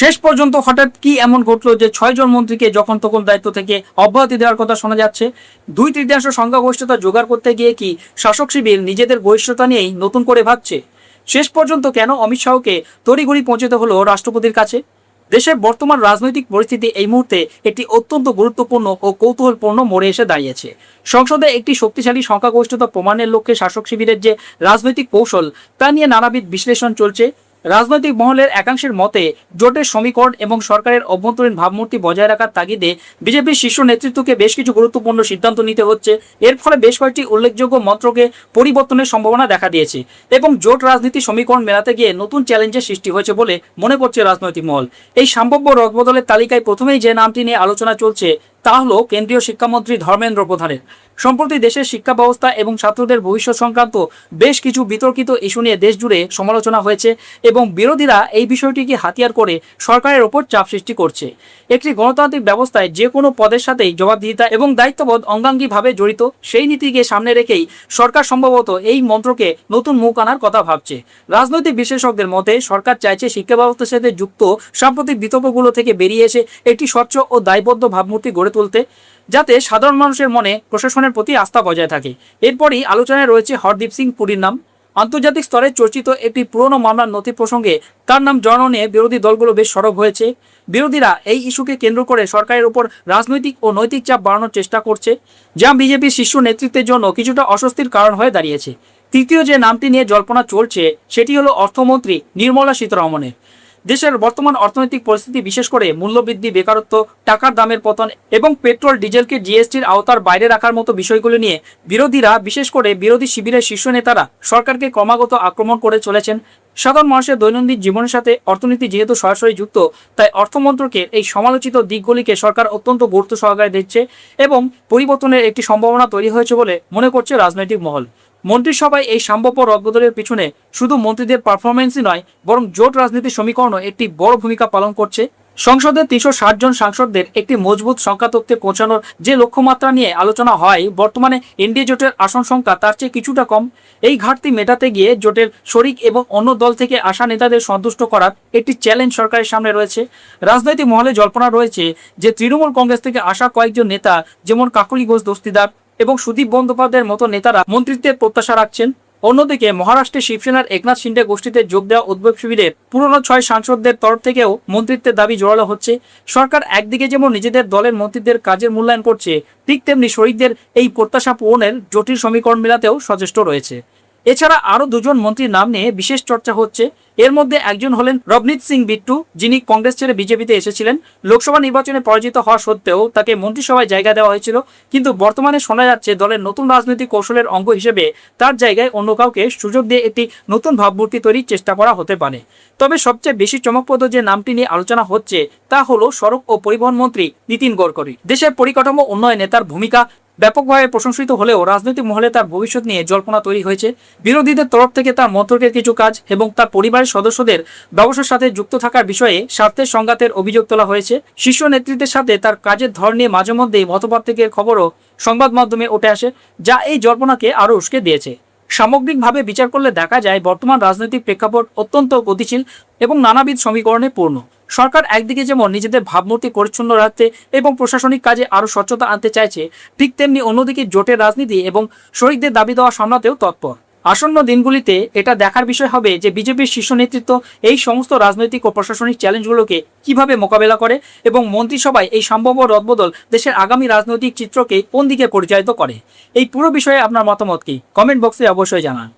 শেষ পর্যন্ত হঠাৎ কি এমন ঘটলো যে 6 জন মন্ত্রীকে যখন তখন দায়িত্ব থেকে অব্যাহতি দেওয়ার কথা শোনা যাচ্ছে? 2/3 সংখ্যাগরিষ্ঠতা জোগাড় করতে গিয়ে কি শাসক শিবির নিজেদের বহিষ্ঠতা নিয়েই নতুন করে ভাবছে? শেষ পর্যন্ত কেন অমিত শাহকে তড়িঘড়ি পৌঁছতে হলো রাষ্ট্রপতির কাছে? দেশের বর্তমান রাজনৈতিক পরিস্থিতি এই মুহূর্তে একটি অত্যন্ত গুরুত্বপূর্ণ ও কৌতূহলপূর্ণ মোড়ে এসে দাঁড়িয়েছে। সংসদে একটি শক্তিশালী সংখ্যাগরিষ্ঠতা প্রমাণের লক্ষ্যে শাসক শিবিরের যে রাজনৈতিক কৌশল তা নিয়ে নানাবিধ বিশ্লেষণ চলছে। রাজনৈতিক মহলের একাংশের মতে জোটের সমীকরণ এবং সরকারের অভ্যন্তরীণ ভাবমূর্তি বজায় রাখার তাগিদে বিজেপির শীর্ষ নেতৃত্বকে বেশ কিছু গুরুত্বপূর্ণ সিদ্ধান্ত নিতে হচ্ছে। এর ফলে বেশ কয়েকটি উল্লেখযোগ্য মন্ত্রকে পরিবর্তনের সম্ভাবনা দেখা দিয়েছে এবং জোট রাজনীতি সমীকরণ মেলাতে গিয়ে নতুন চ্যালেঞ্জের সৃষ্টি হয়েছে বলে মনে করছে রাজনৈতিক মহল। এই সম্ভাব্য রদবদলের তালিকায় প্রথমেই যে নামটি নিয়ে আলোচনা চলছে তা হলো কেন্দ্রীয় শিক্ষামন্ত্রী ধর্মেন্দ্র প্রধানের। সম্প্রতি দেশের শিক্ষা ব্যবস্থা এবং ছাত্রদের ভবিষ্যৎ সংক্রান্ত বেশ কিছু বিতর্কিত ইস্যু নিয়ে দেশ জুড়ে সমালোচনা হয়েছে এবং বিরোধীরা এই বিষয়টিকে হাতিয়ার করে সরকারের ওপর চাপ সৃষ্টি করছে। একটি গণতান্ত্রিক ব্যবস্থায় যে কোনো পদের সাথেই জবাবদিহিতা এবং দায়িত্ববোধ অঙ্গাঙ্গিভাবে জড়িত, সেই নীতিকে সামনে রেখেই সরকার সম্ভবত এই মন্ত্রকে নতুন মুখ আনার কথা ভাবছে। রাজনৈতিক বিশেষজ্ঞদের মতে সরকার চাইছে শিক্ষা ব্যবস্থার সাথে যুক্ত সাম্প্রতিক বিতর্কগুলো থেকে বেরিয়ে এসে একটি স্বচ্ছ ও দায়বদ্ধ ভাবমূর্তি গড়ে তুলতে, যাতে সাধারণ মানুষের মনে প্রশাসনের প্রতি আস্থা বজায় থাকে। এরপরই আলোচনায় রয়েছে হরদীপ সিং পুরীর নাম। আন্তর্জাতিক স্তরে চর্চিত একটি পুরনো মামলার নথি প্রসঙ্গে তার নাম জড়ানো নিয়ে বিরোধী দলগুলো বেশ সরব হয়েছে। বিরোধীরা এই ইস্যুকে কেন্দ্র করে সরকারের উপর রাজনৈতিক ও নৈতিক চাপ বাড়ানোর চেষ্টা করছে, যা বিজেপির শীর্ষ নেতৃত্বের জন্য কিছুটা অস্বস্তির কারণ হয়ে দাঁড়িয়েছে। তৃতীয় যে নামটি নিয়ে জল্পনা চলছে সেটি হলো অর্থমন্ত্রী নির্মলা সীতারমণের। দেশের বর্তমান অর্থনৈতিক পরিস্থিতি, বিশেষ করে মূল্যবৃদ্ধি, বেকারত্ব, টাকার দামের পতন এবং পেট্রোল ডিজেলকে জিএসটির আওতার বাইরে রাখার মতো বিষয়গুলো নিয়ে বিরোধীরা, বিশেষ করে বিরোধী শিবিরের শীর্ষ নেতারা সরকারকে ক্রমাগত আক্রমণ করে চলেছেন। সাধারণ মানুষের দৈনন্দিন জীবনের সাথে অর্থনীতি যেহেতু সরাসরি যুক্ত, তাই অর্থমন্ত্রকের এই সমালোচিত দিকগুলিকে সরকার অত্যন্ত গুরুত্ব সহকারে দিচ্ছে এবং পরিবর্তনের একটি সম্ভাবনা তৈরি হয়েছে বলে মনে করছে রাজনৈতিক মহল। মন্ত্রিসভায় এই সম্ভাব্য রদবদলের পিছনে শুধু মন্ত্রীদের পারফরমেন্সই নয়, বরং জোট রাজনীতির সমীকরণও একটি বড় ভূমিকা পালন করছে। সংসদের 360 জন সাংসদদের একটি মজবুত সংখ্যাতত্ত্বে পৌঁছানোর যে লক্ষ্যমাত্রা নিয়ে আলোচনা হয়, বর্তমানে এনডিএ জোটের আসন সংখ্যা তার চেয়ে কিছুটা কম। এই ঘাটতি মেটাতে গিয়ে জোটের শরিক এবং অন্য দল থেকে আসা নেতাদের সন্তুষ্ট করার একটি চ্যালেঞ্জ সরকারের সামনে রয়েছে। রাজনৈতিক মহলে জল্পনা রয়েছে যে তৃণমূল কংগ্রেস থেকে আসা কয়েকজন নেতা, যেমন কাকলি ঘোষ দস্তিদার এবং সুদীপ বন্দ্যোপাধ্যায়ের মতো নেতারা মন্ত্রিত্বের প্রত্যাশা রাখছেন। অন্যদিকে মহারাষ্ট্রে শিবসেনার একনাথ শিন্ডে গোষ্ঠীতে যোগ দেওয়া উদ্যোগ শিবিরের পুরনো 6 সাংসদদের তরফ থেকেও মন্ত্রিত্বের দাবি জোরালো হচ্ছে। সরকার একদিকে যেমন নিজেদের দলের মন্ত্রীদের কাজের মূল্যায়ন করছে, ঠিক তেমনি শরিকদের এই প্রত্যাশা পূরণের জটিল সমীকরণ মেলাতেও সচেষ্ট রয়েছে। এছাড়া আরও 2 জন মন্ত্রীর নাম নিয়ে বিশেষ চর্চা হচ্ছে। এর মধ্যে একজন হলেন রবনীত সিং বিট্টু, যিনি কংগ্রেস ছেড়ে বিজেপিতে এসেছিলেন। লোকসভা নির্বাচনে পরাজিত হওয়া সত্ত্বেও তাকে মন্ত্রিসভায় জায়গা দেওয়া হয়েছিল, কিন্তু বর্তমানে শোনা যাচ্ছে দলের নতুন রাজনৈতিক কৌশলের অঙ্গ হিসেবে তার জায়গায় অন্য কাউকে সুযোগ দিয়ে একটি নতুন ভাবমূর্তি তৈরির চেষ্টা করা হতে পারে। তবে সবচেয়ে বেশি চমকপ্রদ যে নামটি নিয়ে আলোচনা হচ্ছে তা হলো সড়ক ও পরিবহন মন্ত্রী নীতিন গডকরি। দেশের পরিকাঠামো উন্নয়নে তার ভূমিকা ব্যাপকভাবে প্রশংসিত হলেও রাজনৈতিক মহলে তার ভবিষ্যৎ নিয়ে জল্পনা তৈরি হয়েছে। বিরোধীদের তরফ থেকে তার মন্ত্রকের কিছু কাজ এবং তার পরিবারের সদস্যদের ব্যবসার সাথে যুক্ত থাকার বিষয়ে স্বার্থের সংঘাতের অভিযোগ তোলা হয়েছে। শীর্ষ নেতৃত্বের সাথে তার কাজের ধরন নিয়ে মাঝে মধ্যেই মতপার্থক্যের খবরও সংবাদ মাধ্যমে উঠে আসে, যা এই জল্পনাকে আরও উস্কে দিয়েছে। সামগ্রিকভাবে বিচার করলে দেখা যায় বর্তমান রাজনৈতিক প্রেক্ষাপট অত্যন্ত গতিশীল এবং নানাবিধ সমীকরণে পূর্ণ। সরকার একদিকে যেমন নিজেদের ভাবমূর্তি পরিচ্ছন্ন রাখতে এবং প্রশাসনিক কাজে আরও স্বচ্ছতা আনতে চাইছে, ঠিক তেমনি অন্যদিকে জোটের রাজনীতি এবং শরিকদের দাবি দেওয়া সামলাতেও তৎপর। আসন্ন দিনগুলিতে এটা দেখার বিষয় হবে যে বিজেপির শীর্ষ নেতৃত্ব এই সমস্ত রাজনৈতিক ও প্রশাসনিক চ্যালেঞ্জগুলোকে কিভাবে মোকাবেলা করে এবং মন্ত্রিসভায় এই সম্ভাব্য রদবদল দেশের আগামী রাজনৈতিক চিত্রকে কোন দিকে পরিচালিত করে। এই পুরো বিষয়ে আপনার মতামত কি? কমেন্ট বক্সে অবশ্যই জানান।